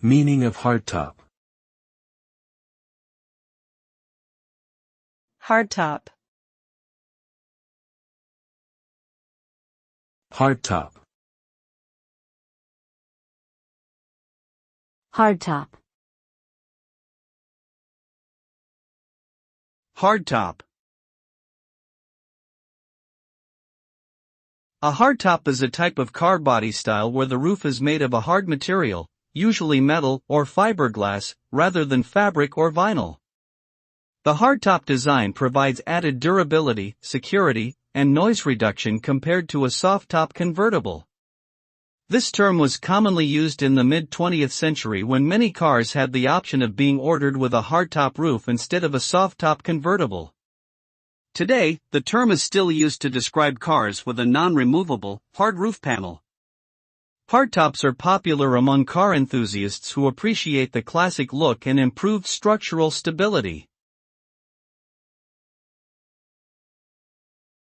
Meaning of hardtop. Hardtop. Hardtop. Hardtop. Hardtop. A hardtop is a type of car body style where the roof is made of a hard material, usually metal or fiberglass, rather than fabric or vinyl. The hardtop design provides added durability, security, and noise reduction compared to a softtop convertible. This term was commonly used in the mid-20th century when many cars had the option of being ordered with a hardtop roof instead of a softtop convertible. Today, the term is still used to describe cars with a non-removable, hard roof panel. Hardtops are popular among car enthusiasts who appreciate the classic look and improved structural stability.